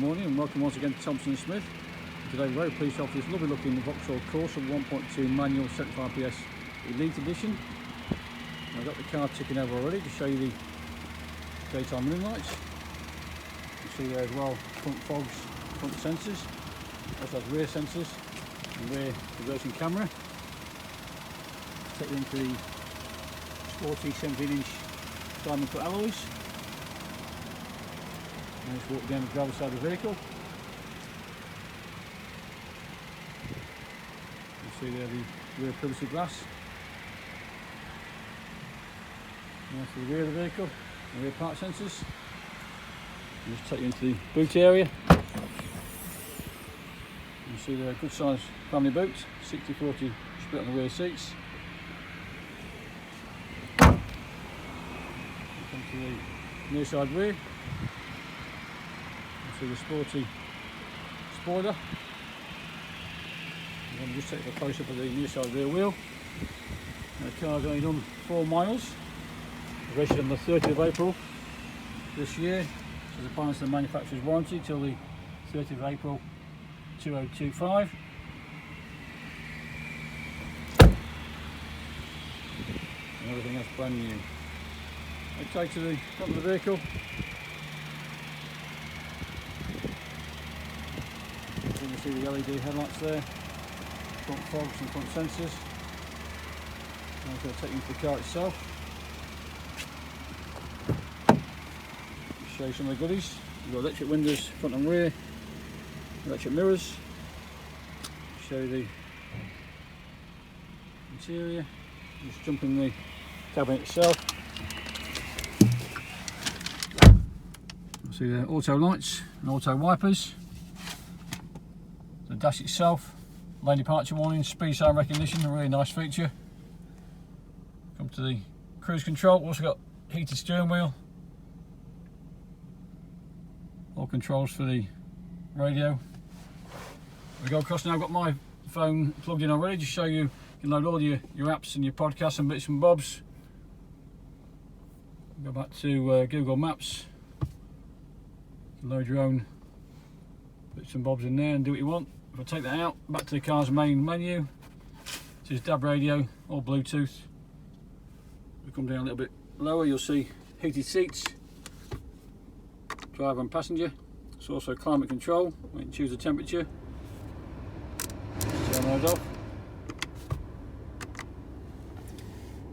morning and welcome once again to Thompson & Smith. Today we're very pleased to offer this lovely looking Vauxhall Corsa 1.2 manual 75 PS Elite Edition. I've got the car ticking over already to show you the daytime running lights. You can see there as well front fogs, front sensors, also has rear sensors and rear reversing camera. Let's take you into the Sporty 17-inch diamond cut alloys. And just walk down the driver's side of the vehicle. You see there the rear privacy glass. Now to the rear of the vehicle, the rear park sensors. And just take you into the boot area. You see there a good sized family boot, 60-40 split on the rear seats. Come to the near side rear. You see the Sporty Spoiler. I'm going to just take a close up of the near side rear wheel. And the car's only done 4 miles. Registered on the 30th of April this year. So the balance of the manufacturer's warranty till the 30th of April 2025. And everything else brand new. I take to the front of the vehicle. You can see the LED headlights there, front fogs and front sensors. I'm going to take you into the car itself. Show you some of the goodies. You've got electric windows front and rear, electric mirrors. Show you the interior. Just jump in the cabin itself. See the auto lights and auto wipers. The dash itself, lane departure warning, speed sign recognition, a really nice feature. Come to the cruise control, also got heated steering wheel. All controls for the radio. We go across now, I've got my phone plugged in already to show you. You can load all your apps and your podcasts and bits and bobs. Go back to Google Maps. You can load your own bits and bobs in there and do what you want. If I take that out, back to the car's main menu. This is DAB radio, all Bluetooth. If we come down a little bit lower, you'll see heated seats, driver and passenger. It's also climate control. We can choose the temperature. Turn those off.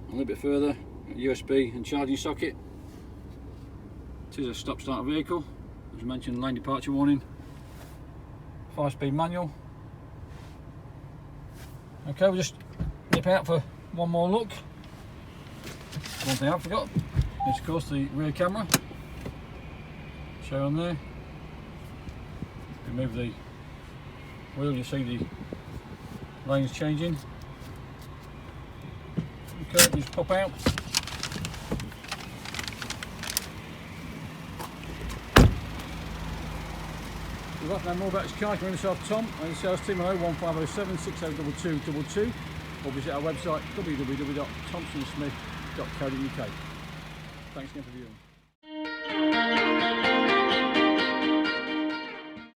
A little bit further, USB and charging socket. It is a stop-start vehicle. As mentioned, lane departure warning. 5-speed manual. Okay, we'll just nip out for one more look. One thing I forgot is of course the rear camera. Show on there. Remove the wheel, you see the lanes changing. Okay, just pop out. If you'd like to know more about this car, you can ring myself Tom and the sales team on 01507 602222 or visit our website www.thompsonsmith.co.uk. Thanks again for viewing.